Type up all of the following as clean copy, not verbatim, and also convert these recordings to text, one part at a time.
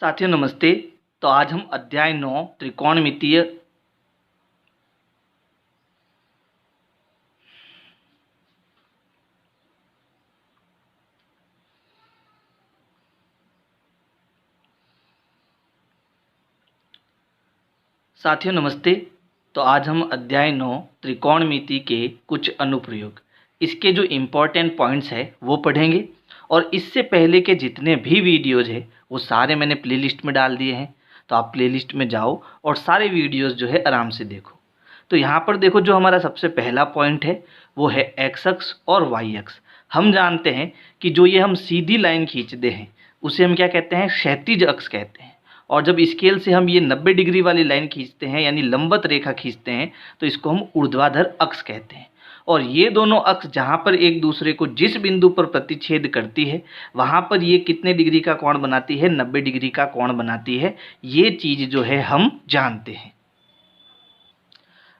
साथियों नमस्ते। तो आज हम अध्याय 9 त्रिकोणमितीय साथियों नमस्ते। तो आज हम अध्याय 9 त्रिकोणमिति के कुछ अनुप्रयोग, इसके जो इम्पोर्टेंट पॉइंट्स है वो पढ़ेंगे। और इससे पहले के जितने भी वीडियोज है वो सारे मैंने प्लेलिस्ट में डाल दिए हैं, तो आप प्लेलिस्ट में जाओ और सारे वीडियोज जो है आराम से देखो। तो यहाँ पर देखो, जो हमारा सबसे पहला पॉइंट है वो है एक्स अक्ष और वाई अक्ष। हम जानते हैं कि जो ये हम सीधी लाइन खींचते हैं उसे हम क्या कहते हैं, क्षैतिज अक्ष कहते हैं। और जब स्केल से हम ये 90 डिग्री वाली लाइन खींचते हैं यानी लंबवत रेखा खींचते हैं तो इसको हम ऊर्ध्वाधर अक्ष कहते हैं। और ये दोनों अक्ष जहाँ पर एक दूसरे को जिस बिंदु पर प्रतिच्छेद करती है वहाँ पर ये कितने डिग्री का कोण बनाती है, 90 डिग्री का कोण बनाती है। ये चीज़ जो है हम जानते हैं।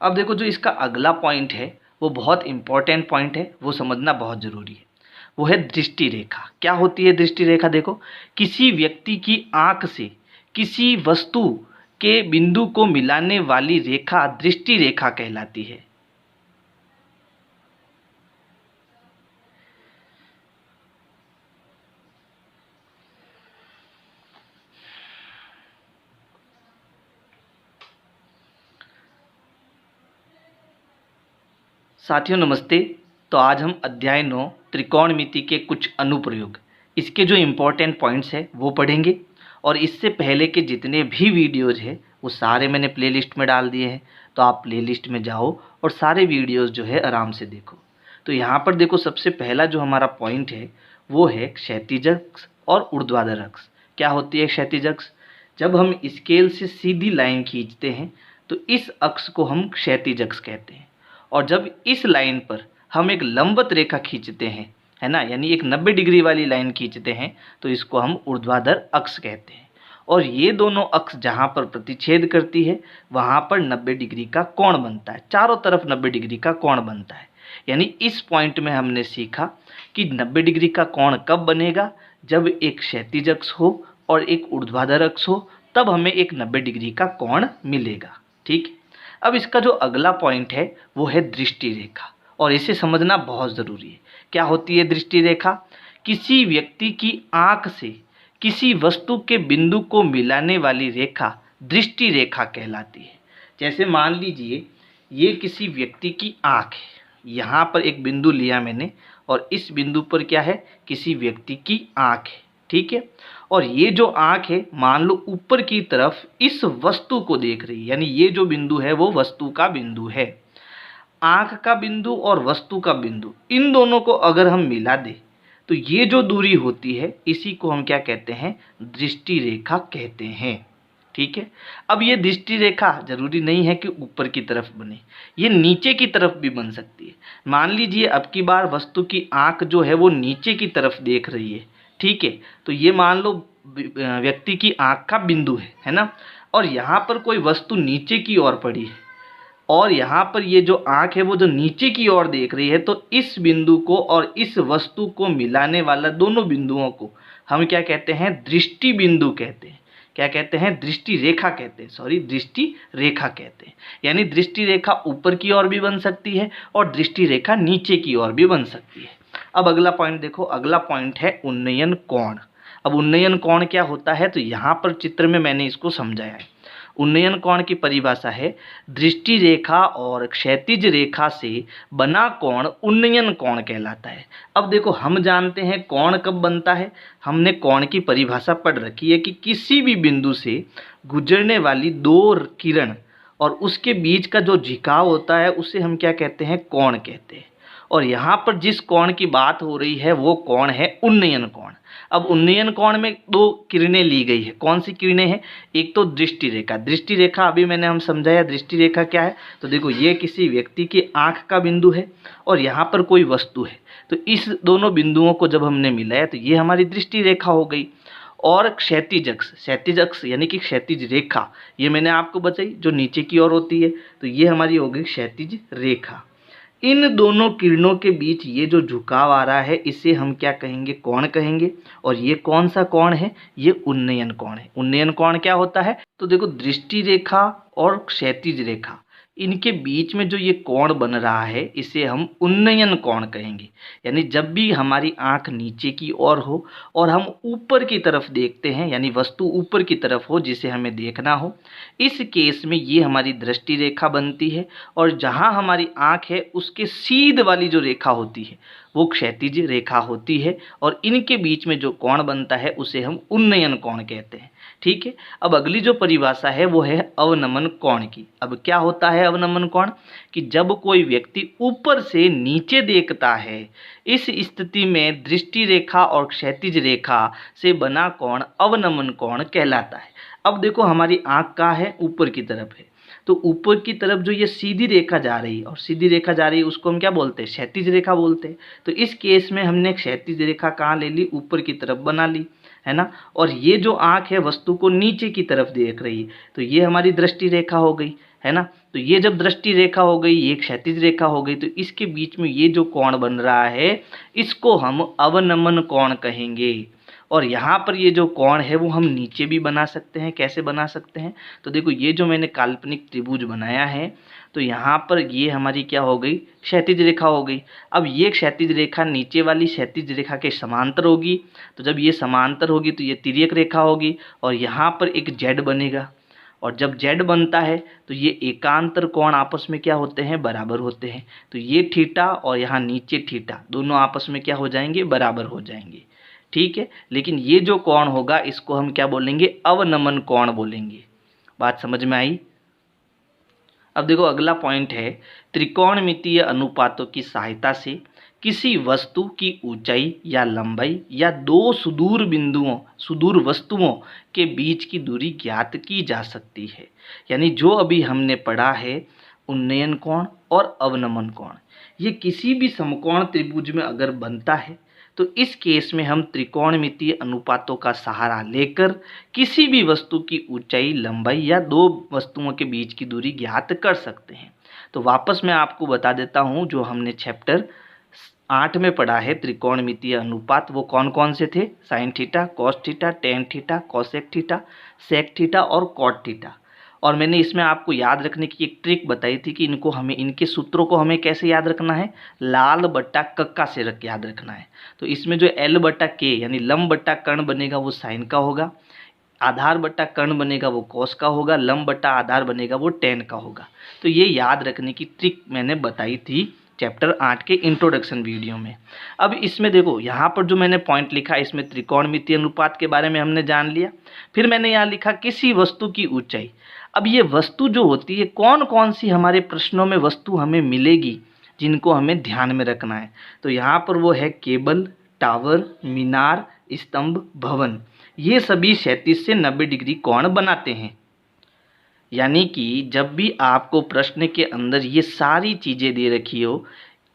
अब देखो, जो इसका अगला पॉइंट है वो बहुत इंपॉर्टेंट पॉइंट है, वो समझना बहुत ज़रूरी है। वो है दृष्टि रेखा। क्या होती है दृष्टि रेखा? देखो, किसी व्यक्ति की आंख से किसी वस्तु के बिंदु को मिलाने वाली रेखा दृष्टि रेखा कहलाती है। साथियों नमस्ते। तो आज हम अध्याय 9 त्रिकोणमिति के कुछ अनुप्रयोग, इसके जो इम्पोर्टेंट पॉइंट्स हैं वो पढ़ेंगे। और इससे पहले के जितने भी वीडियोज़ हैं वो सारे मैंने प्लेलिस्ट में डाल दिए हैं, तो आप प्लेलिस्ट में जाओ और सारे वीडियोज़ जो है आराम से देखो। तो यहाँ पर देखो, सबसे पहला जो हमारा पॉइंट है वो है क्षैतिज अक्ष और ऊर्ध्वाधर अक्ष। क्या होती है क्षैतिज अक्ष? जब हम स्केल से सीधी लाइन खींचते हैं तो इस अक्ष को हम क्षैतिज अक्ष कहते हैं। और जब इस लाइन पर हम एक लंबवत रेखा खींचते हैं, है ना, यानी एक 90 डिग्री वाली लाइन खींचते हैं तो इसको हम ऊर्ध्वाधर अक्ष कहते हैं। और ये दोनों अक्ष जहाँ पर प्रतिच्छेद करती है वहाँ पर 90 डिग्री का कोण बनता है, चारों तरफ 90 डिग्री का कोण बनता है। यानी इस पॉइंट में हमने सीखा कि 90 डिग्री का कोण कब बनेगा, जब एक क्षैतिज अक्ष हो और एक ऊर्ध्वाधर अक्ष हो, तब हमें एक 90 डिग्री का कोण मिलेगा। ठीक है। अब इसका जो अगला पॉइंट है वो है दृष्टि रेखा, और इसे समझना बहुत ज़रूरी है। क्या होती है दृष्टि रेखा? किसी व्यक्ति की आंख से किसी वस्तु के बिंदु को मिलाने वाली रेखा दृष्टि रेखा कहलाती है। जैसे मान लीजिए ये किसी व्यक्ति की आंख है, यहाँ पर एक बिंदु लिया मैंने और इस बिंदु पर क्या है, किसी व्यक्ति की आंख है। ठीक है। और ये जो आंख है मान लो ऊपर की तरफ इस वस्तु को देख रही है, यानी ये जो बिंदु है वो वस्तु का बिंदु है। आंख का बिंदु और वस्तु का बिंदु, इन दोनों को अगर हम मिला दें तो ये जो दूरी होती है इसी को हम क्या कहते हैं, दृष्टि रेखा कहते हैं। ठीक है। अब ये दृष्टि रेखा जरूरी नहीं है कि ऊपर की तरफ बने, ये नीचे की तरफ भी बन सकती है। मान लीजिए अब की बार वस्तु की आंख जो है वो नीचे की तरफ देख रही है। ठीक है। तो ये मान लो व्यक्ति की आंख का बिंदु है ना, और यहाँ पर कोई वस्तु नीचे की ओर पड़ी है और यहाँ पर ये जो आंख है वो जो नीचे की ओर देख रही है, तो इस बिंदु को और इस वस्तु को मिलाने वाला दोनों बिंदुओं को हम क्या कहते हैं, दृष्टि बिंदु कहते हैं। क्या कहते हैं? दृष्टि रेखा कहते हैं, सॉरी दृष्टि रेखा कहते हैं। यानी दृष्टि रेखा ऊपर की ओर भी बन सकती है और दृष्टि रेखा नीचे की ओर भी बन सकती है। अब अगला पॉइंट देखो, अगला पॉइंट है उन्नयन कोण। अब उन्नयन कोण क्या होता है, तो यहाँ पर चित्र में मैंने इसको समझाया है। उन्नयन कोण की परिभाषा है दृष्टि रेखा और क्षैतिज रेखा से बना कोण उन्नयन कोण कहलाता है। अब देखो, हम जानते हैं कोण कब बनता है, हमने कोण की परिभाषा पढ़ रखी है कि किसी भी बिंदु से गुजरने वाली दो किरण और उसके बीच का जो झुकाव होता है उसे हम क्या कहते हैं, कोण कहते हैं। और यहाँ पर जिस कोण की बात हो रही है वो कोण है उन्नयन कोण। अब उन्नयन कोण में दो किरणें ली गई है। कौन सी किरणें हैं? एक तो दृष्टि रेखा। दृष्टि रेखा अभी मैंने हम समझाया दृष्टि रेखा क्या है। तो देखो, ये किसी व्यक्ति की आंख का बिंदु है और यहाँ पर कोई वस्तु है, तो इस दोनों बिंदुओं को जब हमने मिलाया तो ये हमारी दृष्टि रेखा हो गई। और क्षैतिज अक्ष यानी कि क्षैतिज रेखा, ये मैंने आपको बताई जो नीचे की ओर होती है, तो ये हमारी हो गई क्षैतिज रेखा। इन दोनों किरणों के बीच ये जो झुकाव आ रहा है इसे हम क्या कहेंगे, कोण कहेंगे। और ये कौन सा कोण है, ये उन्नयन कोण है। उन्नयन कोण क्या होता है, तो देखो दृष्टि रेखा और क्षैतिज रेखा इनके बीच में जो ये कोण बन रहा है इसे हम उन्नयन कोण कहेंगे। यानी जब भी हमारी आंख नीचे की ओर हो और हम ऊपर की तरफ देखते हैं, यानी वस्तु ऊपर की तरफ हो जिसे हमें देखना हो, इस केस में ये हमारी दृष्टि रेखा बनती है। और जहाँ हमारी आंख है उसके सीध वाली जो रेखा होती है वो क्षैतिज रेखा होती है। और इनके बीच में जो कोण बनता है उसे हम उन्नयन कोण कहते हैं। ठीक है। अब अगली जो परिभाषा है वो है अवनमन कोण की। अब क्या होता है अवनमन कोण, कि जब कोई व्यक्ति ऊपर से नीचे देखता है, इस स्थिति में दृष्टि रेखा और क्षैतिज रेखा से बना कोण अवनमन कोण कहलाता है। अब देखो हमारी आंख कहाँ है, ऊपर की तरफ है, तो ऊपर की तरफ जो ये सीधी रेखा जा रही है और सीधी रेखा जा रही है उसको हम क्या बोलते हैं, क्षैतिज रेखा बोलते हैं। तो इस केस में हमने क्षैतिज रेखा कहाँ ले ली, ऊपर की तरफ बना ली, है ना। और ये जो आंख है वस्तु को नीचे की तरफ देख रही है, तो ये हमारी दृष्टि रेखा हो गई, है ना। तो ये जब दृष्टि रेखा हो गई, ये क्षैतिज रेखा हो गई, तो इसके बीच में ये जो कोण बन रहा है इसको हम अवनमन कोण कहेंगे। और यहाँ पर ये जो कोण है वो हम नीचे भी बना सकते हैं। कैसे बना सकते हैं, तो देखो ये जो मैंने काल्पनिक त्रिभुज बनाया है, तो यहाँ पर ये हमारी क्या हो गई, क्षैतिज रेखा हो गई। अब ये क्षैतिज रेखा नीचे वाली क्षैतिज रेखा के समांतर होगी, तो जब ये समांतर होगी तो ये तिर्यक रेखा होगी और यहाँ पर एक जेड बनेगा। और जब जेड बनता है तो ये एकांतर कोण आपस में क्या होते हैं, बराबर होते हैं। तो ये थीटा और यहाँ नीचे थीटा दोनों आपस में क्या हो जाएंगे, बराबर हो जाएंगे। ठीक है। लेकिन ये जो कोण होगा इसको हम क्या बोलेंगे, अवनमन कोण बोलेंगे। बात समझ में आई। अब देखो अगला पॉइंट है, त्रिकोणमितीय अनुपातों की सहायता से किसी वस्तु की ऊंचाई या लंबाई या दो सुदूर वस्तुओं के बीच की दूरी ज्ञात की जा सकती है। यानी जो अभी हमने पढ़ा है उन्नयन कोण और अवनमन कोण, ये किसी भी समकोण त्रिभुज में अगर बनता है तो इस केस में हम त्रिकोणमितीय अनुपातों का सहारा लेकर किसी भी वस्तु की ऊंचाई, लंबाई या दो वस्तुओं के बीच की दूरी ज्ञात कर सकते हैं। तो वापस मैं आपको बता देता हूं, जो हमने चैप्टर 8 में पढ़ा है त्रिकोणमितीय अनुपात, वो कौन कौन से थे, sine theta, cos theta, tan theta, cosec theta, sec theta और कॉट थीटा। और मैंने इसमें आपको याद रखने की एक ट्रिक बताई थी कि इनके सूत्रों को हमें कैसे याद रखना है, लाल बट्टा कक्का से याद रखना है। तो इसमें जो एल बट्टा के यानी लंब बट्टा कर्ण बनेगा वो साइन का होगा, आधार बट्टा कर्ण बनेगा वो कॉस का होगा, लंब बट्टा आधार बनेगा वो टेन का होगा। तो ये याद रखने की ट्रिक मैंने बताई थी चैप्टर 8 के इंट्रोडक्शन वीडियो में। अब इसमें देखो यहाँ पर जो मैंने पॉइंट लिखा, इसमें त्रिकोणमितीय अनुपात के बारे में हमने जान लिया। फिर मैंने यहाँ लिखा किसी वस्तु की ऊंचाई। अब ये वस्तु जो होती है, कौन कौन सी हमारे प्रश्नों में वस्तु हमें मिलेगी जिनको हमें ध्यान में रखना है, तो यहाँ पर वो है केबल, टावर, मीनार, स्तंभ, भवन। ये सभी 37 से 90 डिग्री कोण बनाते हैं। यानी कि जब भी आपको प्रश्न के अंदर ये सारी चीज़ें दे रखी हो,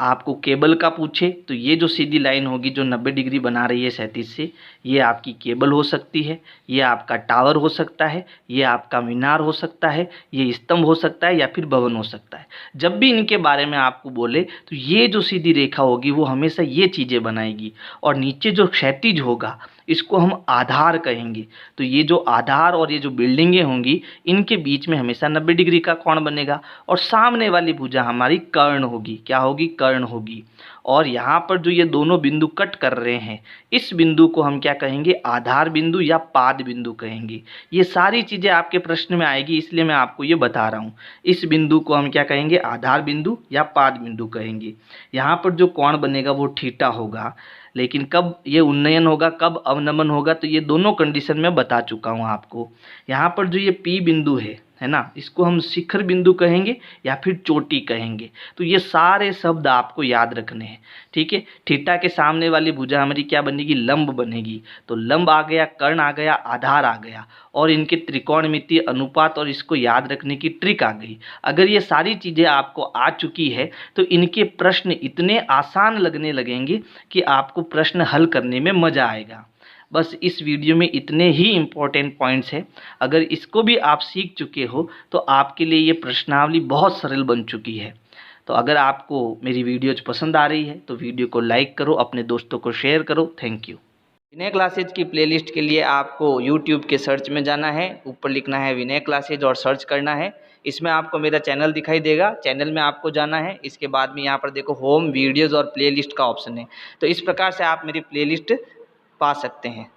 आपको केबल का पूछे तो ये जो सीधी लाइन होगी जो 90 डिग्री बना रही है 37 से, ये आपकी केबल हो सकती है, ये आपका टावर हो सकता है, ये आपका मीनार हो सकता है, ये स्तंभ हो सकता है या फिर भवन हो सकता है। जब भी इनके बारे में आपको बोले तो ये जो सीधी रेखा होगी वो हमेशा ये चीज़ें बनाएगी। और नीचे जो क्षैतिज होगा इसको हम आधार कहेंगे। तो ये जो आधार और ये जो बिल्डिंगें होंगी इनके बीच में हमेशा 90 डिग्री का कोण बनेगा। और सामने वाली भुजा हमारी कर्ण होगी, क्या होगी, कर्ण होगी। और यहाँ पर जो ये दोनों बिंदु कट कर रहे हैं, इस बिंदु को हम क्या कहेंगे, आधार बिंदु या पाद बिंदु कहेंगे। ये सारी चीज़ें आपके प्रश्न में आएगी, इसलिए मैं आपको ये बता रहा हूँ। इस बिंदु को हम क्या कहेंगे, आधार बिंदु या पाद बिंदु कहेंगे। यहाँ पर जो कोण बनेगा वो थीटा होगा। लेकिन कब ये उन्नयन होगा, कब अवनमन होगा, तो ये दोनों कंडीशन में बता चुका हूँ आपको। यहाँ पर जो ये पी बिंदु है ना, इसको हम शिखर बिंदु कहेंगे या फिर चोटी कहेंगे। तो ये सारे शब्द आपको याद रखने हैं, ठीक है। थीटा के सामने वाली भुजा हमारी क्या बनेगी, लंब बनेगी। तो लंब आ गया, कर्ण आ गया, आधार आ गया, और इनके त्रिकोणमितीय अनुपात और इसको याद रखने की ट्रिक आ गई। अगर ये सारी चीज़ें आपको आ चुकी है तो इनके प्रश्न इतने आसान लगने लगेंगे कि आपको प्रश्न हल करने में मज़ा आएगा। बस इस वीडियो में इतने ही इम्पोर्टेंट पॉइंट्स हैं। अगर इसको भी आप सीख चुके हो तो आपके लिए ये प्रश्नावली बहुत सरल बन चुकी है। तो अगर आपको मेरी वीडियोज पसंद आ रही है तो वीडियो को लाइक करो, अपने दोस्तों को शेयर करो। Thank you. विनय क्लासेज की प्लेलिस्ट के लिए आपको यूट्यूब के सर्च में जाना है, ऊपर लिखना है विनय क्लासेज और सर्च करना है। इसमें आपको मेरा चैनल दिखाई देगा, चैनल में आपको जाना है। इसके बाद में यहाँ पर देखो होम वीडियोज़ और प्लेलिस्ट का ऑप्शन है, तो इस प्रकार से आप मेरी प्लेलिस्ट पा सकते हैं।